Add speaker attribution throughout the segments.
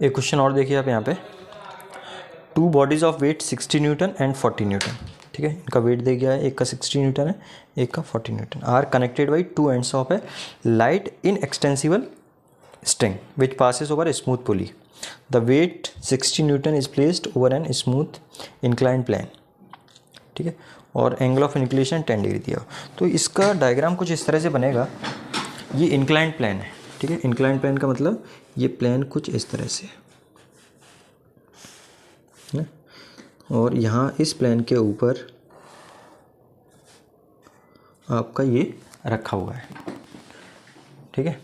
Speaker 1: एक क्वेश्चन और देखिए आप यहाँ पे, 2 bodies of weight 60 newton and 40 newton, ठीक है, इनका वेट दे गया है, एक का 60 न्यूटन है, एक का 40 newton, are connected by 2 ends of a light inextensible string which passes over a smooth pulley. The weight 60 newton is placed over an smooth inclined plane, ठीक है, और एंगल ऑफ इंक्लिनेशन 10 डिग्री दिया. तो इसका diagram कुछ इस तरह से बनेगा. ये इंक्लाइंड प्लेन है, ठीक है, इंक्लाइंड प्लेन का मतलब ये प्लेन कुछ इस तरह से है, और यहाँ इस प्लेन के ऊपर आपका ये रखा हुआ है, ठीक है.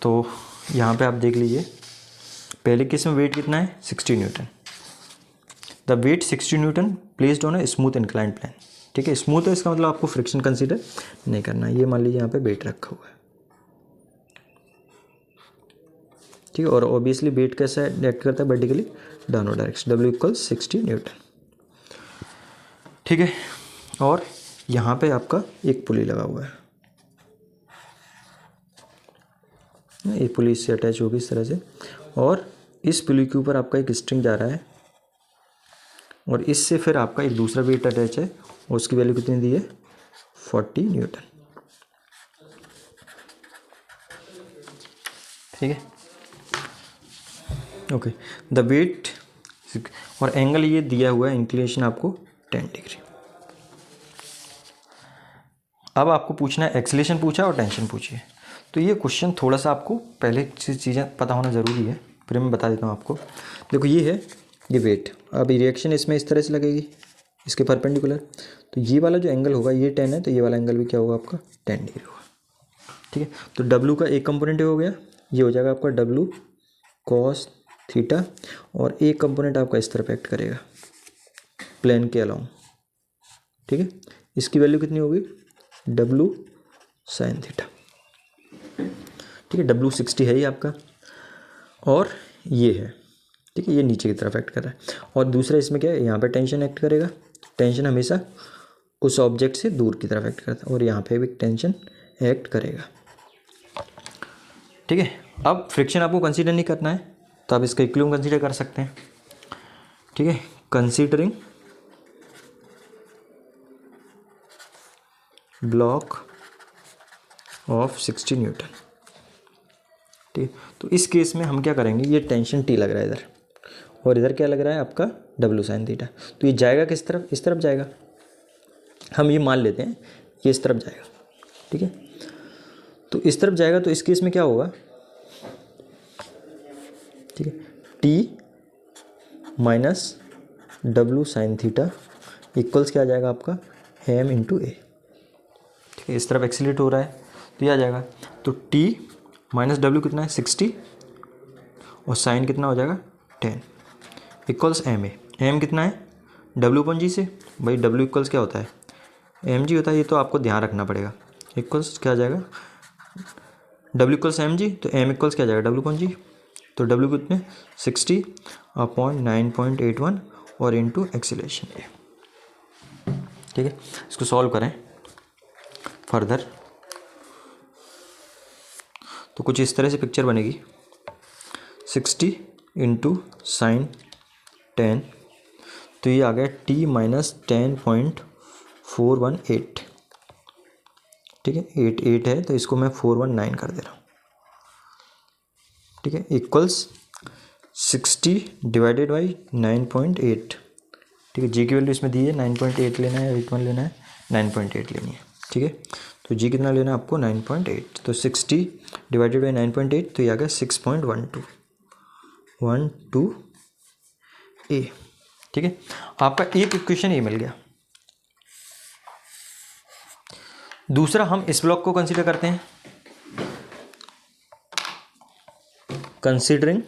Speaker 1: तो यहाँ पे आप देख लीजिए, पहले केस में वेट कितना है 60 newton. The weight 60 newton placed on a smooth inclined plane, ठीक है. स्मूथ है इसका मतलब आपको फ्रिक्शन कंसीडर नहीं करना है. ये मान लीजिए यहाँ पे वेट रखा हुआ है, ठीक है, और ऑब्वियसली वेट कैसा एक्ट करता है vertically downward direction. W equals 60 Newton, ठीक है. और यहाँ पे आपका एक पुली लगा हुआ है, ये पुली इससे अटैच होगी इस तरह से, और इस पुली के ऊपर आपका एक स्ट्रिंग जा रहा है, और इससे फिर आपका एक दूसरा वेट अटैच है, और उसकी वैल्यू कितनी दी है 40 न्यूटन, ठीक है. ओके, द वेट और एंगल ये दिया हुआ है, इंक्लिनेशन आपको 10 डिग्री. अब आपको पूछना है, एक्सीलरेशन पूछा और टेंशन पूछिए. तो ये क्वेश्चन थोड़ा सा आपको पहले चीज़ें पता होना ज़रूरी है, फिर मैं बता देता हूँ आपको. देखो ये है, ये वेट, अब रिएक्शन इसमें इस तरह से लगेगी इसके परपेंडिकुलर, तो ये वाला जो एंगल होगा ये 10 है, तो ये वाला एंगल भी क्या होगा आपका 10 डिग्री होगा, ठीक है. तो W का एक कंपोनेंट हो गया, ये हो जाएगा आपका W cos थीटा, और एक कंपोनेंट आपका इस तरफ एक्ट करेगा प्लेन के अलाउंग, ठीक है. इसकी वैल्यू कितनी होगी W sin थीटा, ठीक है. W 60 है ये आपका, और ये है, ठीक है, ये नीचे की तरफ एक्ट कर रहा है. और दूसरा इसमें क्या है, यहाँ पे टेंशन एक्ट करेगा. टेंशन हमेशा उस ऑब्जेक्ट से दूर की तरफ एक्ट करता है, और यहाँ पे भी टेंशन एक्ट करेगा, ठीक है. अब फ्रिक्शन आपको कंसीडर नहीं करना है, तो आप इसका इक्विलिब्रियम कंसीडर कर सकते हैं, ठीक है. कंसीडरिंग ब्लॉक ऑफ 60 न्यूटन, ठीक है. तो इस केस में हम क्या करेंगे, ये टेंशन T लग रहा है इधर, और इधर क्या लग रहा है आपका W sin थीटा. तो ये जाएगा किस तरफ, इस तरफ जाएगा. हम ये मान लेते हैं ये इस तरफ जाएगा, ठीक है. तो इस तरफ जाएगा, तो इस केस में क्या होगा, ठीक है, T minus W sin theta equals क्या आ जाएगा आपका M इंटू A, ठीक है. इस तरफ एक्सीलरेट हो रहा है, तो ये आ जाएगा. तो T माइनस W कितना है 60, और साइन कितना हो जाएगा 10 इक्वल्स MA. M कितना है W/G से, भाई W इक्वल्स क्या होता है mg होता है, ये तो आपको ध्यान रखना पड़ेगा. इक्वल्स क्या आ जाएगा W इक्वल्स mg, तो M इक्वल्स क्या आ जाएगा W/G. तो W कितने 60 अपॉन 9.81 और इंटू एक्सीलरेशन A, ठीक है. इसको सॉल्व करें फर्दर, तो कुछ इस तरह से पिक्चर बनेगी. 60 इंटू साइन 10, तो ये आ गया T माइनस 10.418, ठीक है. 8 है, तो इसको मैं 419 कर दे रहा हूँ, ठीक है. इक्वल्स 60 डिवाइडेड बाई 9.8, ठीक है. G की वैल्यू इसमें दी है, 9.8 लेना है, 81 लेना है, 9.8 लेनी है, ठीक है. तो G कितना लेना है आपको 9.8, तो 60 डिवाइडेड बाई 9.8, तो ये आ गया 6.12 A, ठीक है. आपका एक इक्वेशन ये मिल गया. दूसरा हम इस ब्लॉक को कंसीडर करते हैं, कंसीडरिंग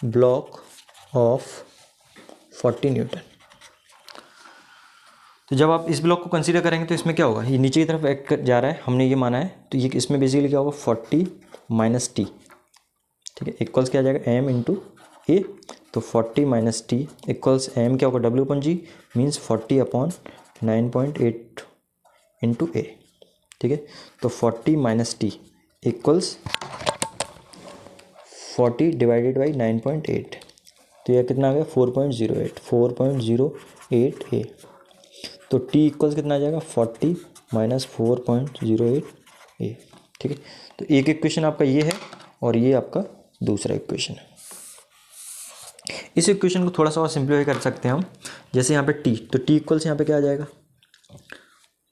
Speaker 1: ब्लॉक ऑफ 40 न्यूटन. तो जब आप इस ब्लॉक को कंसीडर करेंगे तो इसमें क्या होगा, ये नीचे की तरफ एक्ट जा रहा है, हमने ये माना है, तो ये इसमें बेसिकली क्या होगा 40 माइनस T, ठीक है. इक्वल्स क्या आ जाएगा M इंटू A, तो 40 माइनस T इक्वल्स M क्या होगा W/G means 40 upon 9.8 into A, ठीक है। तो 40 minus T equals 40 divided by 9.8, तो यह कितना आ गया 4.08 ए। तो टी इक्वल्स कितना आ जाएगा 40 माइनस 4.08 ए, ठीक है। तो एक इक्वेशन आपका ये है और ये आपका दूसरा इक्वेशन है। इस इक्वेशन को थोड़ा सा और सिंप्लीफाई कर सकते हैं हम, जैसे यहाँ पे टी, तो टी इक्वल्स यहाँ पे क्या आ जाएगा,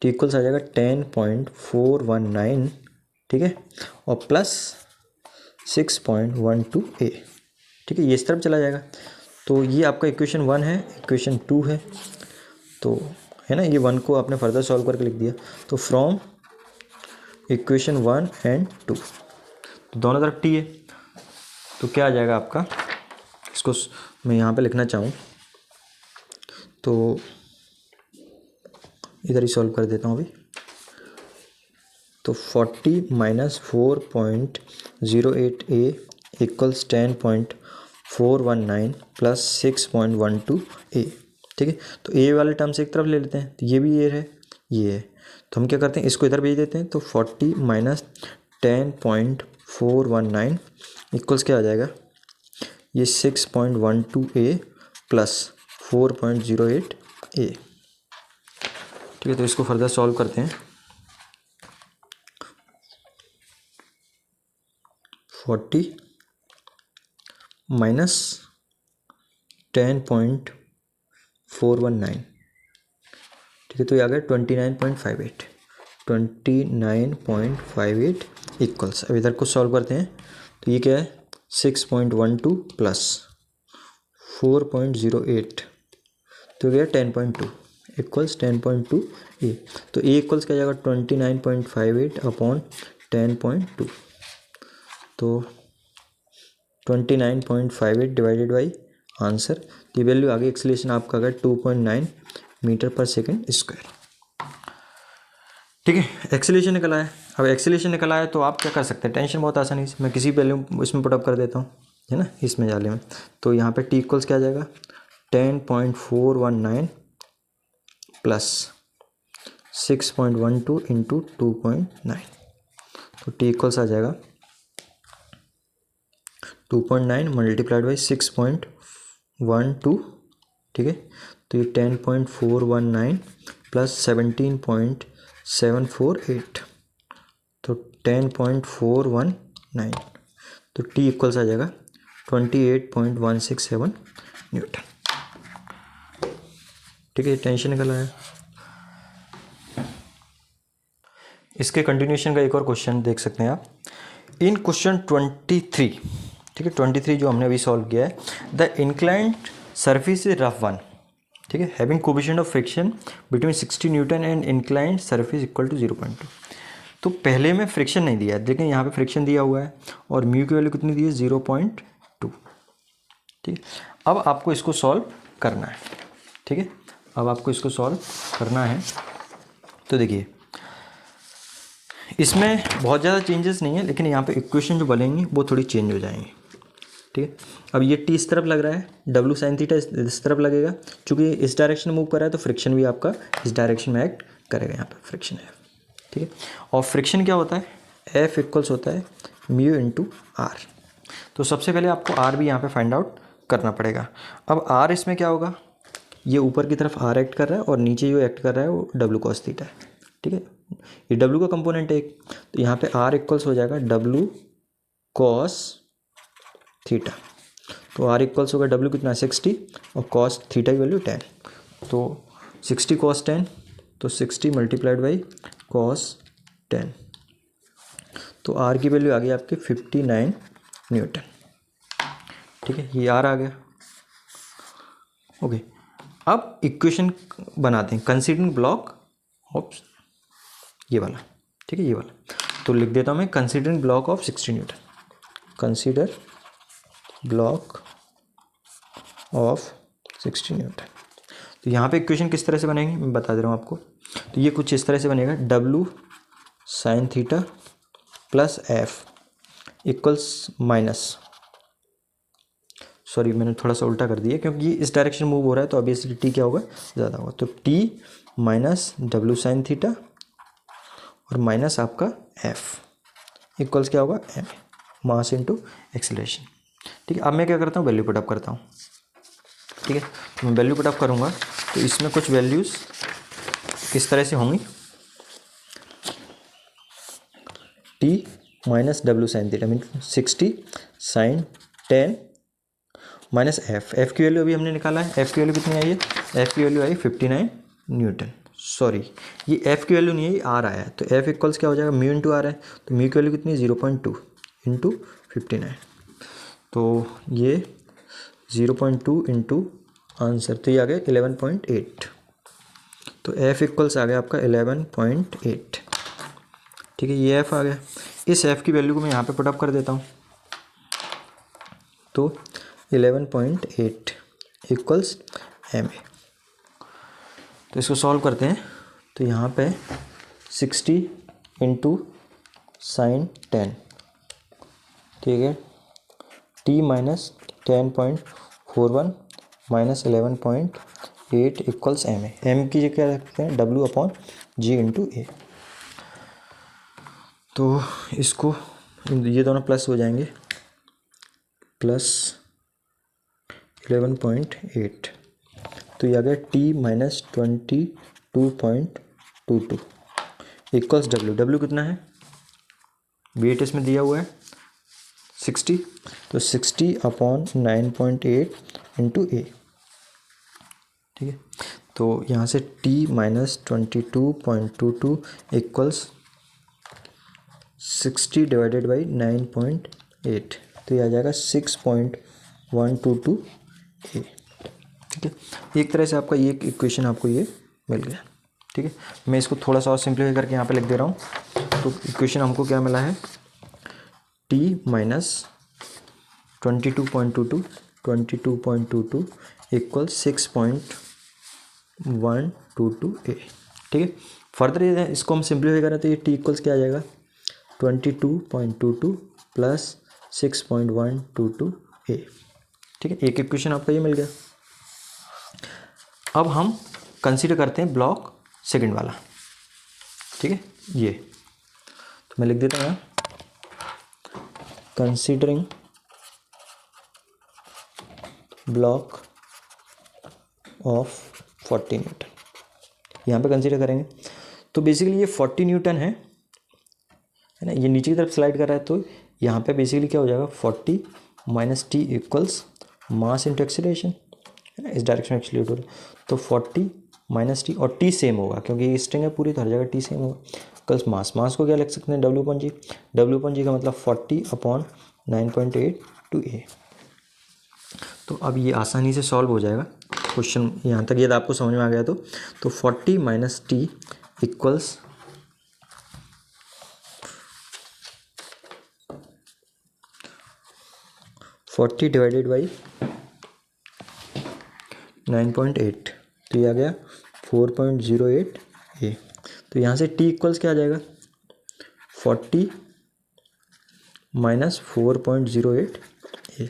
Speaker 1: टी इक्वल्स आ जाएगा 10.419, ठीक है, और प्लस 6.12 ए, ठीक है, ये इस तरफ चला जाएगा। तो ये आपका इक्वेशन 1 है, इक्वेशन 2 है, तो है ना, ये 1 को आपने फर्दर सॉल्व करके लिख दिया। तो फ्रॉम इक्वेशन 1 एंड 2, तो दोनों तरफ टी है, तो क्या आ जाएगा आपका, इसको मैं यहाँ पे लिखना चाहूँ तो इधर ही सॉल्व कर देता हूँ अभी। तो 40 माइनस 4.08 ए इक्वल्स 10.419 प्लस 6.12 ए, ठीक है। तो ए वाले टर्म से एक तरफ ले लेते हैं, तो ये भी ए है, ये है, तो हम क्या करते हैं, इसको इधर भेज देते हैं। तो 40 माइनस 10.419 इक्वल्स क्या आ जाएगा, ये 6.12 ए प्लस 4.08 ए, ठीक है। तो इसको फर्दर सॉल्व करते हैं। 40 माइनस 10.419, ठीक है, तो ये आ गया 29.58 इक्वल्स, अब इधर को सॉल्व करते हैं। तो ये क्या है 6.12 प्लस 4.08, तो गया 10.2 इक्वल्स 10.2 ए। तो ए इक्वल्स क्या जाएगा 29.58 अपॉन 10.2, तो 29.58 डिवाइडेड बाई आंसर, ये वैल्यू आ गई, एक्सीलरेशन आपका आ गया 2.9 मीटर पर सेकेंड स्क्वायर, ठीक है। एक्सीलरेशन निकला है। अब एक्सीलरेशन निकला है तो आप क्या कर सकते हैं, टेंशन बहुत आसानी से, मैं किसी वैल्यू इसमें पुटअप कर देता हूँ, है ना, इसमें जाले में। तो यहाँ पे टी इक्वल्स क्या आ जाएगा 10.419 प्लस 6.12 इंटू 2.9, तो टी इक्वल्स आ जाएगा 2.9 मल्टीप्लाइड बाई 6.12, ठीक है। तो ये 10.419 प्लस 17.748, तो 10.419, तो टी इक्वल्स आ जाएगा 28.167 न्यूटन, ठीक है। टेंशन निकला है। इसके कंटिन्यूशन का एक और क्वेश्चन देख सकते हैं आप, इन क्वेश्चन 23, ठीक है, 23 जो हमने अभी सॉल्व किया है, the inclined surface is rough one, ठीक है, having coefficient of friction between 60 newton and inclined surface equal to 0.2। तो पहले में फ्रिक्शन नहीं दिया है, लेकिन यहाँ पे फ्रिक्शन दिया हुआ है और म्यू की वैल्यू कितनी दी है 0.2, ठीक है। अब आपको इसको सॉल्व करना है, ठीक है, अब आपको इसको सॉल्व करना है। तो देखिए इसमें बहुत ज़्यादा चेंजेस नहीं है, लेकिन यहाँ पे इक्वेशन जो बनेंगी वो थोड़ी चेंज हो जाएंगी, ठीक है। अब ये टी इस तरफ लग रहा है, डब्ल्यू साइन थीटा इस तरफ लगेगा, चूँकि इस डायरेक्शन में मूव कर रहा है तो फ्रिक्शन भी आपका इस डायरेक्शन में एक्ट करेगा, यहाँ पे फ्रिक्शन है, ठीक है। और फ्रिक्शन क्या होता है, एफ इक्वल्स होता है म्यू इंटू आर। तो सबसे पहले आपको आर भी यहाँ पे फाइंड आउट करना पड़ेगा। अब आर इसमें क्या होगा, ये ऊपर की तरफ आर एक्ट कर रहा है और नीचे जो एक्ट कर रहा है वो डब्ल्यू कॉस थीटा है, ठीक है, ये डब्ल्यू का कंपोनेंट है एक, तो यहाँ पे आर इक्वल्स हो जाएगा डब्ल्यू कॉस थीटा। तो आर इक्वल्स होगा डब्ल्यू कितना 60 और कॉस थीटा की वैल्यू 10, तो 60 कॉस 10, तो 60 मल्टीप्लाइड बाई कॉस 10, तो आर की वैल्यू आ गई आपकी 59 न्यूटन, ठीक है, ये आर आ गया। ओके, अब इक्वेशन बनाते हैं, कंसीडरिंग ब्लॉक ऑफ ये वाला, ठीक है, ये वाला, तो लिख देता हूँ मैं considering block of 60 Newton, consider block of 60 Newton. तो यहाँ पे इक्वेशन किस तरह से बनेंगे मैं बता दे रहा हूँ आपको। तो ये कुछ इस तरह से बनेगा, W sine theta plus F equals minus, sorry मैंने थोड़ा सा उल्टा कर दिया क्योंकि ये इस डायरेक्शन मूव हो रहा है, तो ऑब्वियसली टी क्या होगा ज़्यादा होगा, तो T minus W sine theta और माइनस आपका एफ इक्वल्स क्या होगा एम मास इंटू एक्सीलरेशन। ठीक है, अब मैं क्या करता हूँ वैल्यू पुटअप करता हूँ। ठीक है, तो मैं वैल्यू पुटअप करूँगा तो इसमें कुछ वैल्यूज़ किस तरह से होंगी, T minus W sine theta mean 60 sine 10 minus F की वैल्यू अभी हमने निकाला है। एफ की वैल्यू कितनी आई है, एफ की वैल्यू आई 59 न्यूटन। सॉरी, ये एफ की वैल्यू नहीं है, ये आर आया है। तो एफ इक्वल्स क्या हो जाएगा, म्यू इंटू आर है। तो म्यू की वैल्यू कितनी है 0.2 इंटू 59। तो ये 0.2 इंटू आंसर, तो ये आ गया 11.8। तो एफ इक्वल्स आ गया आपका 11.8। ठीक है, ये एफ आ गया। इस एफ की वैल्यू को मैं यहाँ पे पुटअप कर देता हूँ। तो 11.8 इक्वल्स एम ए। तो इसको सॉल्व करते हैं। तो यहाँ पे 60 इंटू साइन 10, ठीक है, T minus 10.41 minus 11.8 equals M A. M की जगह क्या रखते हैं, W upon G into A. तो इसको ये दोनों प्लस हो जाएंगे, प्लस 11.8। तो ये आ गया T minus 22.22 equals W. W कितना है, वेट इसमें दिया हुआ है 60, तो 60 अपॉन 9.8 इंटू ए। ठीक है, तो यहाँ से T minus 22.22 equals 60 divided by 9.8। तो ये आ जाएगा 6.122 ए। ठीक है, एक तरह से आपका ये इक्वेशन आपको ये मिल गया। ठीक है, मैं इसको थोड़ा सा और सिंप्लीफाई करके यहाँ पे लिख दे रहा हूँ। तो इक्वेशन हमको क्या मिला है, टी माइनस 22.22 इक्वल 6.122 ए। ठीक है, फर्दर इसको हम सिंप्लीफाई करें तो ये टी इक्वल्स क्या आ जाएगा, 22.22 प्लस 6.122 ए। ठीक है, एक इक्वेशन आपका ये मिल गया। अब हम कंसीडर करते हैं ब्लॉक सेकंड वाला। ठीक है, ये तो मैं लिख देता हूँ यहाँ, कंसीडरिंग ब्लॉक ऑफ 40 न्यूटन। यहाँ पे कंसीडर करेंगे तो बेसिकली ये 40 न्यूटन है ना, ये नीचे की तरफ स्लाइड कर रहा है। तो यहाँ पे बेसिकली क्या हो जाएगा, 40 minus T equals mass into acceleration, है ना, इस डायरेक्शन में एक्सीलरेट हो रहा है। तो 40 माइनस टी, और टी सेम होगा क्योंकि ये स्ट्रिंग है पूरी, तो हर जगह टी सेम होगा। कल्स मास को क्या लिख सकते हैं, डब्ल्यू अपॉन जी। डब्ल्यू अपॉन जी का मतलब 40 अपॉन 9.8 टू ए। तो अब ये आसानी से सॉल्व हो जाएगा क्वेश्चन, यहाँ तक यदि आपको समझ में आ गया तो 40 minus T equals 40 divided by 9.8, तो ये आ गया 4.08 ए। तो यहाँ से टी इक्वल्स क्या आ जाएगा, 40 माइनस 4.08 ए।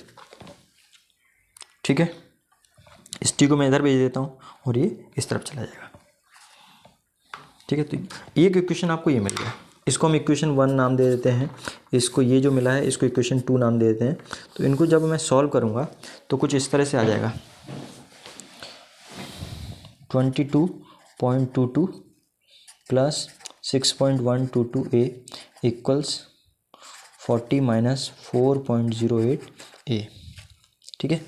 Speaker 1: ठीक है, इस टी को मैं इधर भेज देता हूँ और ये इस तरफ चला जाएगा। ठीक है, तो एक इक्वेशन आपको ये मिल गया, इसको हम इक्वेशन 1 नाम दे देते हैं। इसको ये जो मिला है इसको इक्वेशन 2 नाम दे देते हैं। तो इनको जब मैं सॉल्व करूँगा तो कुछ इस तरह से आ जाएगा, 22.22 प्लस 6.122 ए इक्वल्स 40 माइनस 4.08 ए। ठीक है,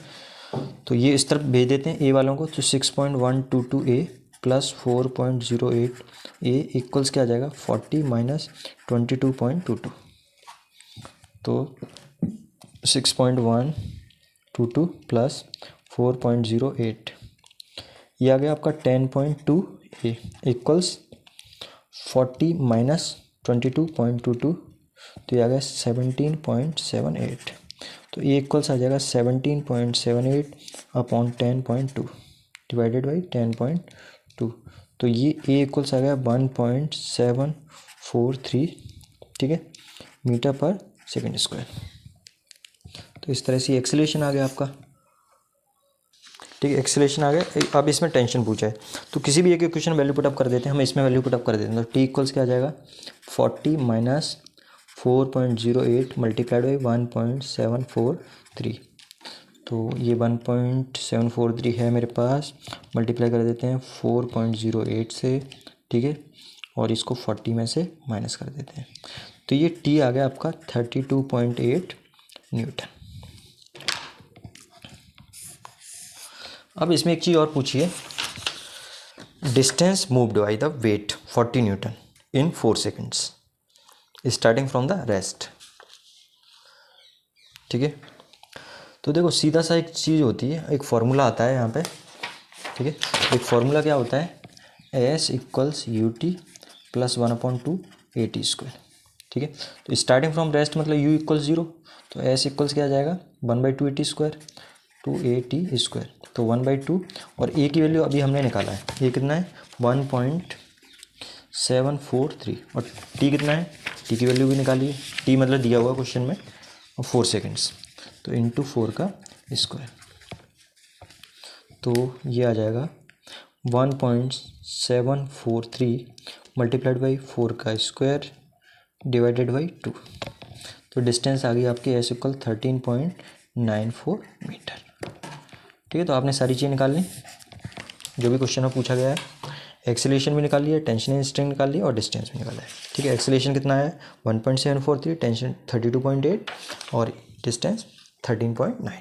Speaker 1: तो ये इस तरफ भेज देते हैं ए वालों को। तो 6.122 ए प्लस 4.08 ए इक्वल्स क्या आ जाएगा, 40 माइनस 22.22। तो 6.122 प्लस 4.08 ये आ गया आपका 10.2 ए इक्वल्स 40 माइनस 22.22, तो ये आ गया 17.78। तो ए इक्वल्स आ जाएगा 17.78 अपॉन 10.2 डिवाइडेड बाई 10.2। तो ये ए इक्वल्स आ गया 1.743, ठीक है, मीटर पर सेकेंड स्क्वायर। तो इस तरह से एक्सेलरेशन आ गया आपका। ठीक है, एक्सेलरेशन आ गया। अब इसमें टेंशन पूछा है तो किसी भी एक इक्वेशन वैल्यू पुटअप कर देते हैं, हम इसमें वैल्यू पुटअप कर देते हैं। तो टी इक्वल्स क्या आ जाएगा 40 माइनस 4.08 मल्टीप्लाइड बाई 1.743। तो ये 1.743 है मेरे पास, मल्टीप्लाई कर देते हैं 4.08 से, ठीक है, और इसको 40 में से माइनस कर देते हैं। तो ये टी आ गया आपका 32.8 न्यूटन। अब इसमें एक चीज़ और पूछिए, distance moved by the weight 40 newton in 4 seconds starting from the rest. ठीक है, तो देखो सीधा सा एक चीज़ होती है, एक फॉर्मूला आता है यहाँ पे, ठीक है। एक फॉर्मूला क्या होता है, S equals U T plus 1/2 A T square. ठीक है, तो स्टार्टिंग फ्रॉम रेस्ट मतलब u इक्वल्स 0, तो एस इक्वल्स क्या आ जाएगा 1/2 A T square 2 A T square. तो 1/2 और ए की वैल्यू अभी हमने निकाला है, ये कितना है 1.743 और टी कितना है, टी की वैल्यू भी निकाली है, टी मतलब दिया हुआ क्वेश्चन में, और 4 सेकेंड्स, तो इंटू 4 का स्क्वायर, तो ये आ जाएगा 1.743 मल्टीप्लाइड बाई 4 का स्क्वायर डिवाइडेड बाई 2। तो डिस्टेंस आ गई आपकी एस इक्वल 13.94 मीटर। ठीक है, तो आपने सारी चीज़ें निकाल ली जो भी क्वेश्चन में पूछा गया है। एक्सेलरेशन भी निकाल लिया, टेंशन एंड स्ट्रेंथ निकाल लिया और डिस्टेंस भी निकाला है। ठीक है, एक्सेलरेशन कितना है 1.743, टेंशन 32.8 और डिस्टेंस 13.9।